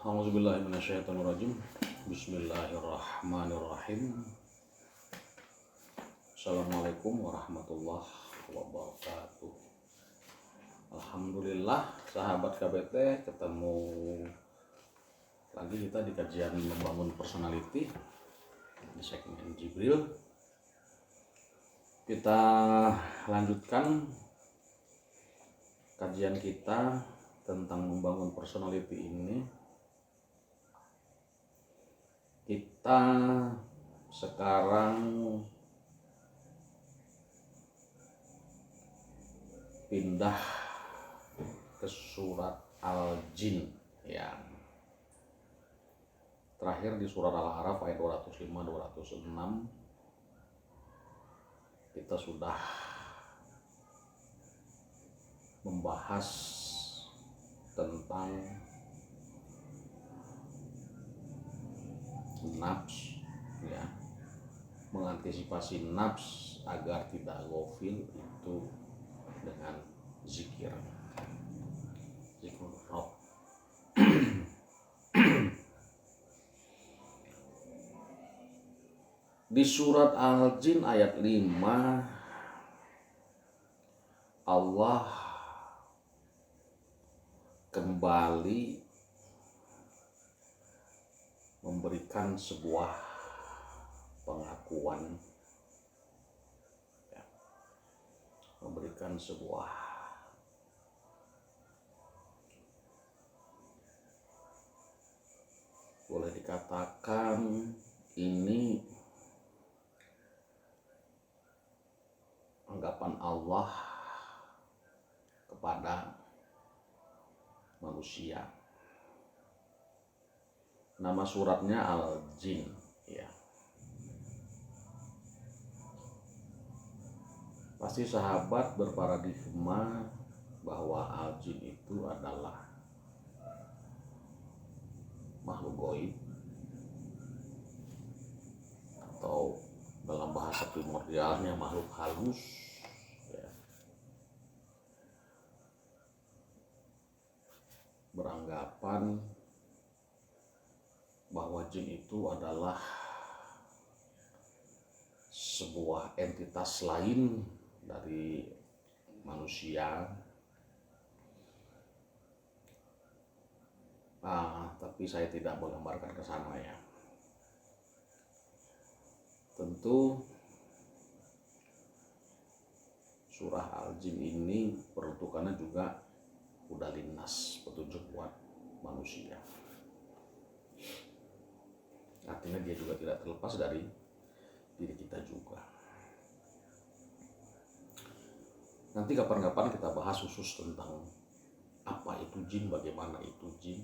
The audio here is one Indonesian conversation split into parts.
A'udzubillahi minasyaitonirrajim. Bismillahirrahmanirrahim. Assalamualaikum warahmatullahi wabarakatuh. Alhamdulillah, sahabat KBT, ketemu lagi kita di kajian membangun personality di segmen Jibril. Kita lanjutkan kajian kita tentang membangun personality ini. Kita sekarang pindah ke surat Al-Jin yang terakhir di surat Al-A'raf ayat 205-206. Kita sudah membahas tentang nafs, ya, mengantisipasi nafs agar tidak ghafil itu dengan zikir Rabb. Di surat Al-Jin ayat 5 Allah kembali memberikan sebuah pengakuan, ya, memberikan sebuah boleh dikatakan ini anggapan Allah kepada manusia. Nama suratnya Al-Jin, ya. Pasti sahabat berparadigma bahwa Al-Jin itu adalah makhluk gaib atau dalam bahasa primordialnya makhluk halus, ya. Beranggapan bahwa jin itu adalah sebuah entitas lain dari manusia. Tapi saya tidak menggambarkan ke sana, ya. Tentu surah Al-Jin ini peruntukannya juga udah linnas, petunjuk buat manusia. Artinya dia juga tidak terlepas dari diri kita juga. Nanti kapan-kapan kita bahas khusus tentang apa itu jin, bagaimana itu jin.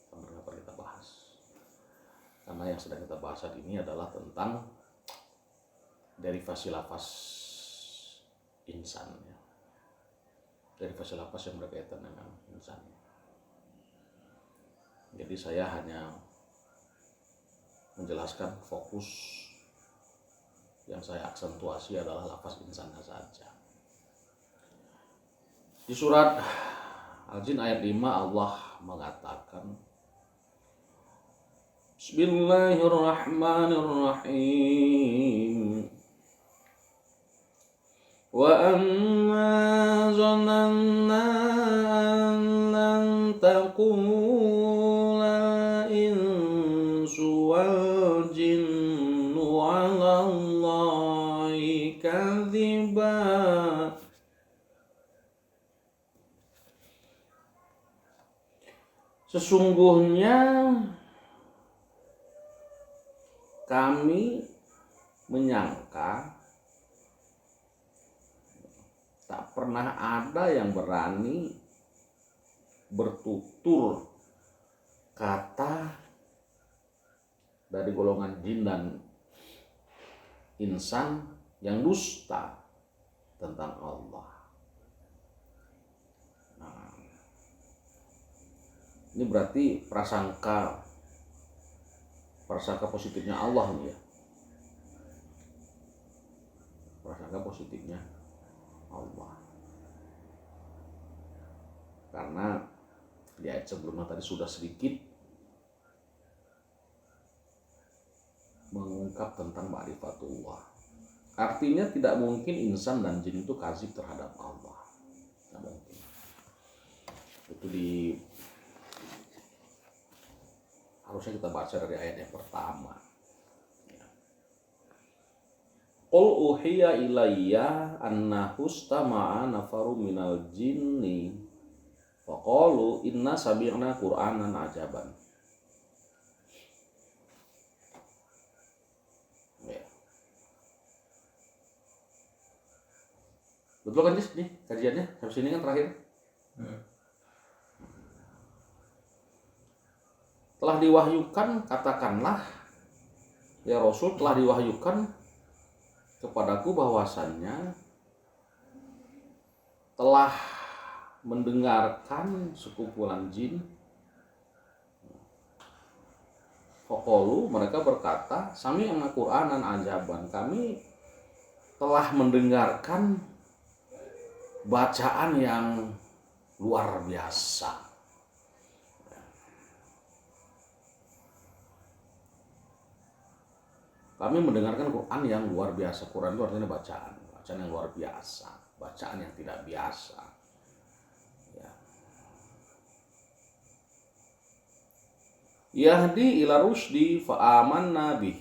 Kapan-kapan kita bahas. Karena yang sedang kita bahas saat ini adalah tentang derivasi lafaz insan, ya. Derivasi lafaz yang berkaitan dengan insan. Jadi saya hanya menjelaskan fokus yang saya aksentuasi adalah lafaz insannya saja. Di surat Al-Jin ayat 5 Allah mengatakan, Bismillahirrahmanirrahim. Wa anna zananna an lan taqula insu wal jinnu 'ala Allahi kadziba. Sesungguhnya kami menyangka tak pernah ada yang berani bertutur kata dari golongan jin dan insan yang dusta tentang Allah. Nah, ini berarti prasangka positifnya Allah nih, ya. Prasangka positifnya Allah. Karena di ayat sebelumnya tadi sudah sedikit mengungkap tentang ma'rifatullah. Artinya tidak mungkin insan dan jin itu kadzib terhadap Allah. Tidak mungkin. Itu harusnya kita baca dari ayat yang pertama. Qul uhiya ilayya annahu istama'a nafaru minal jinni faqalu inna sami'na qur'anan ajaban. Ya. Betul kan Jis nih kajiannya sampai sini kan terakhir? Telah diwahyukan, katakanlah ya Rasul, telah diwahyukan kepadaku bahwasannya telah mendengarkan sekumpulan jin. Faqalu, mereka berkata, sami'na Qur'anan ajaban, kami telah mendengarkan bacaan yang luar biasa. Kami mendengarkan Quran yang luar biasa. Quran itu artinya bacaan yang luar biasa, bacaan yang tidak biasa. Ya. Yahdi ila rusdi fa amanna bih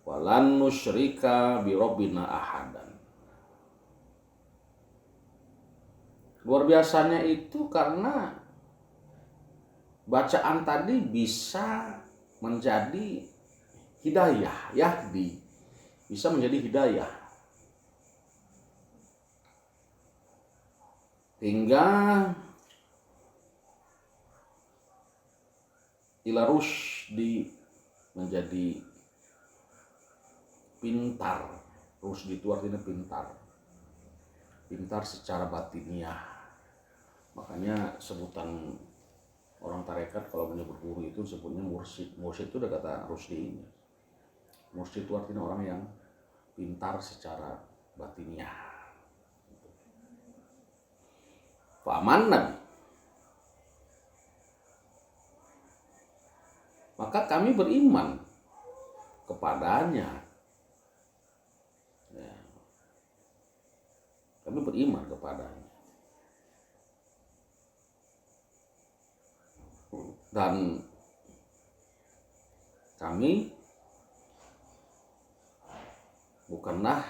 walan nusyrika bi rabbina ahadan. Luar biasanya itu karena bacaan tadi bisa menjadi hidayah, yahdi, bisa menjadi hidayah. Hingga ila rusdi menjadi pintar. Rusdi itu artinya pintar. Pintar secara batiniah. Makanya sebutan orang tarekat kalau menyebut guru itu sebutnya mursyid. Mursyid itu udah kata rusdi ini. Mursyid itu artinya orang yang pintar secara batiniah. Fa'aman Nabi. Maka kami beriman kepadanya. Ya. Kami beriman kepadanya. Dan kami bukanlah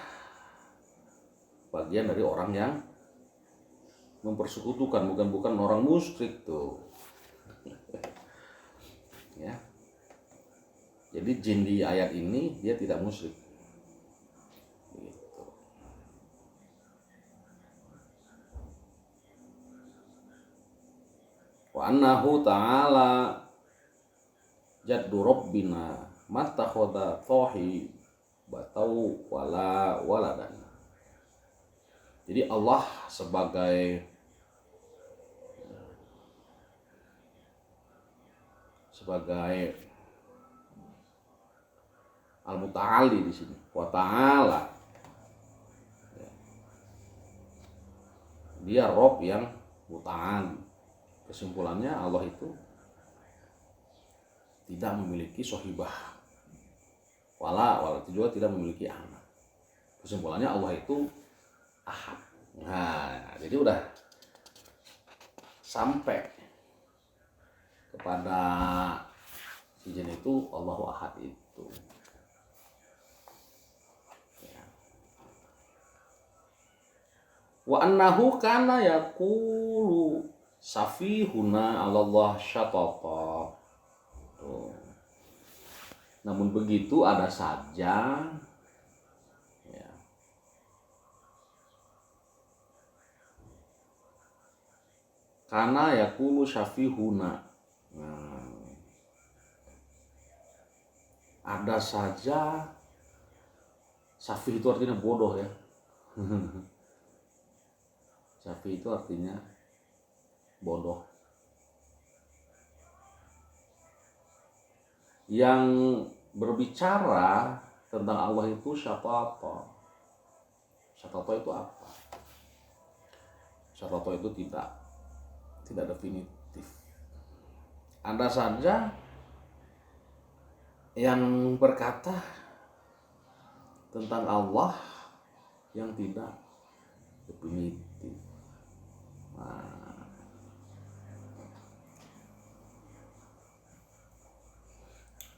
bagian dari orang yang mempersekutukan, bukan orang musyrik tuh. Ya. Jadi jin di ayat ini dia tidak musyrik. Gitu. Wa annahu ta'ala jaddu rabbina mattakhadha thahi batau wala waladan. Jadi Allah sebagai Al-Muta'ali di sini, wa ta'ala. Dia Rob yang muta'ali. Kesimpulannya Allah itu tidak memiliki sohibah. Wala itu juga tidak memiliki anak. Kesimpulannya Allah itu ahad. Nah, jadi udah sampai kepada si jin itu Allahu ahad itu. Ya. Wa annahu kana yaqulu safihuna 'ala Allah syatata. Tuh. Namun begitu ada saja ya, karena yaqulu syafihuna. Nah, ada saja, safih itu artinya bodoh ya. Safih itu artinya bodoh. Yang berbicara tentang Allah itu syatata. Syatata itu apa? Syatata itu tidak definitif. Ada saja yang berkata tentang Allah yang tidak definitif. Nah,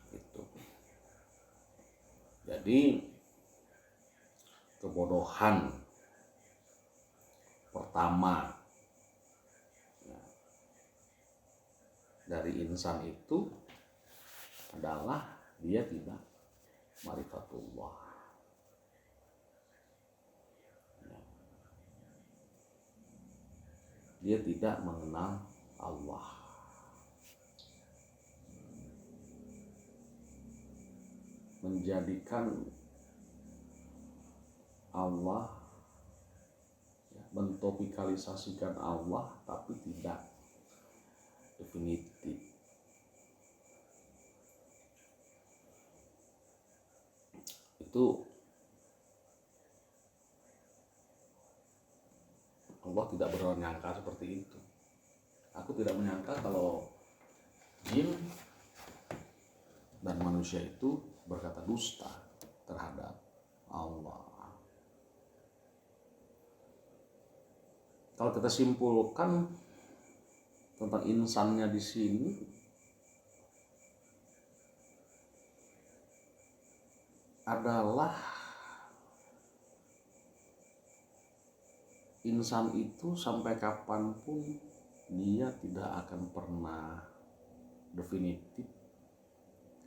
itu. Jadi kebodohan pertama dari insan itu adalah dia tidak ma'rifatullah. Dia tidak mengenal Allah. Menjadikan Allah, mentopikalisasikan Allah tapi tidak definitif. Itu Allah tidak menyangka seperti itu. Aku tidak menyangka kalau jin dan manusia itu berkata dusta terhadap Allah. Kalau kita simpulkan tentang insannya di sini, adalah insan itu sampai kapanpun dia tidak akan pernah definitif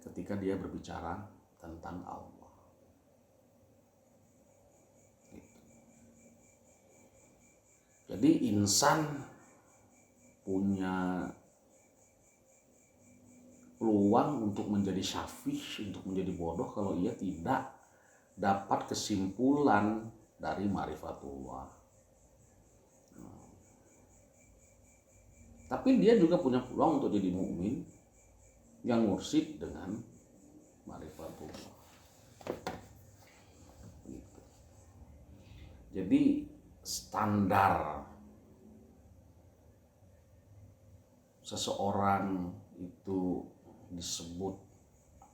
ketika dia berbicara tentang Allah. Gitu. Jadi insan punya peluang untuk menjadi syafih, untuk menjadi bodoh kalau ia tidak dapat kesimpulan dari ma'rifatullah. Tapi dia juga punya peluang untuk jadi mukmin yang mursyid dengan ma'rifatullah. Gitu. Jadi standar seseorang itu disebut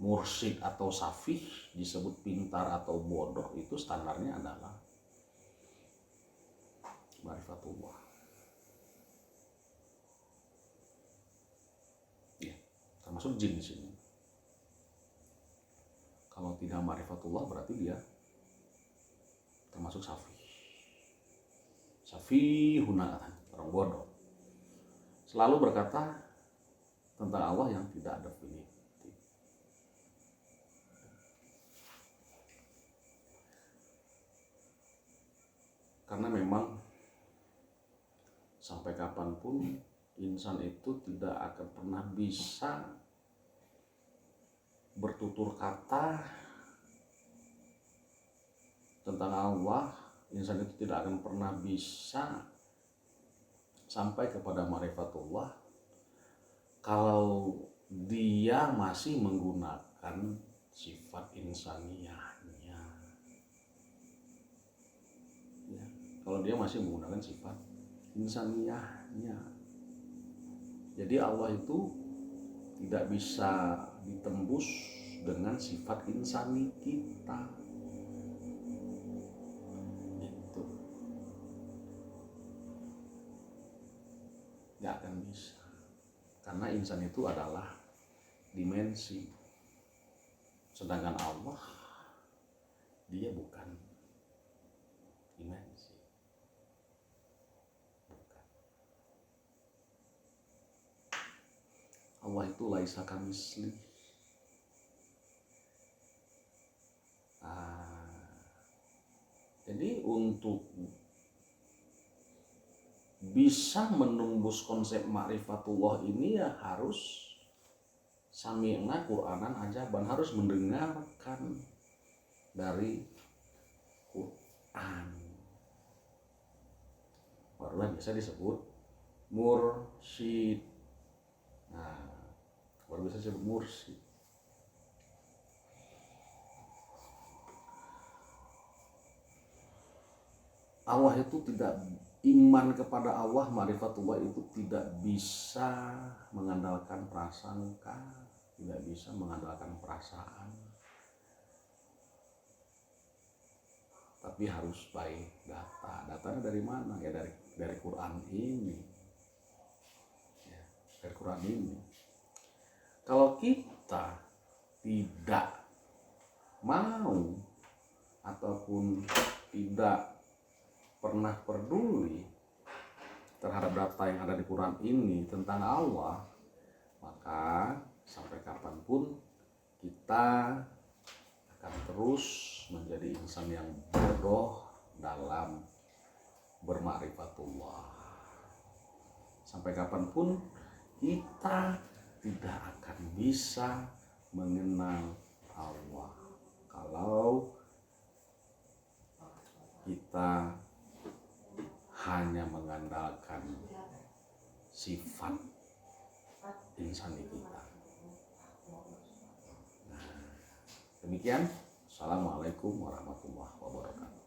mursyid atau safih, disebut pintar atau bodoh, itu standarnya adalah ma'rifatullah. Ya, termasuk jin di sini. Kalau tidak ma'rifatullah berarti dia termasuk safih. Safihuna, orang bodoh. Selalu berkata tentang Allah yang tidak definitif. Karena memang sampai kapanpun insan itu tidak akan pernah bisa bertutur kata tentang Allah. Insan itu tidak akan pernah bisa sampai kepada ma'rifatullah kalau dia masih menggunakan sifat insaniyahnya. Ya, kalau dia masih menggunakan sifat insaniyahnya. Jadi Allah itu tidak bisa ditembus dengan sifat insani kita. Itu nggak akan bisa. Karena insan itu adalah dimensi. Sedangkan Allah, dia bukan dimensi. Bukan. Allah itu laisa kamisli. Jadi untuk bisa menembus konsep ma'rifatullah ini ya harus sami'na Qur'anan ajaban, harus mendengarkan dari Quran. Barulah bisa disebut mursyid. Nah, baru bisa disebut mursyid. Allah itu tidak, iman kepada Allah, ma'rifatullah itu tidak bisa mengandalkan prasangka. tidak bisa mengandalkan perasaan, tapi harus baik data. Datanya dari mana? Ya dari Quran ini. Ya, dari Quran ini. Kalau kita tidak mau ataupun tidak pernah peduli terhadap data yang ada di Quran ini tentang Allah, maka sampai kapanpun kita akan terus menjadi insan yang bodoh dalam bermakrifatullah. Sampai kapanpun kita tidak akan bisa mengenal Allah kalau kita hanya mengandalkan sifat insani kita. Nah, demikian. Assalamualaikum warahmatullahi wabarakatuh.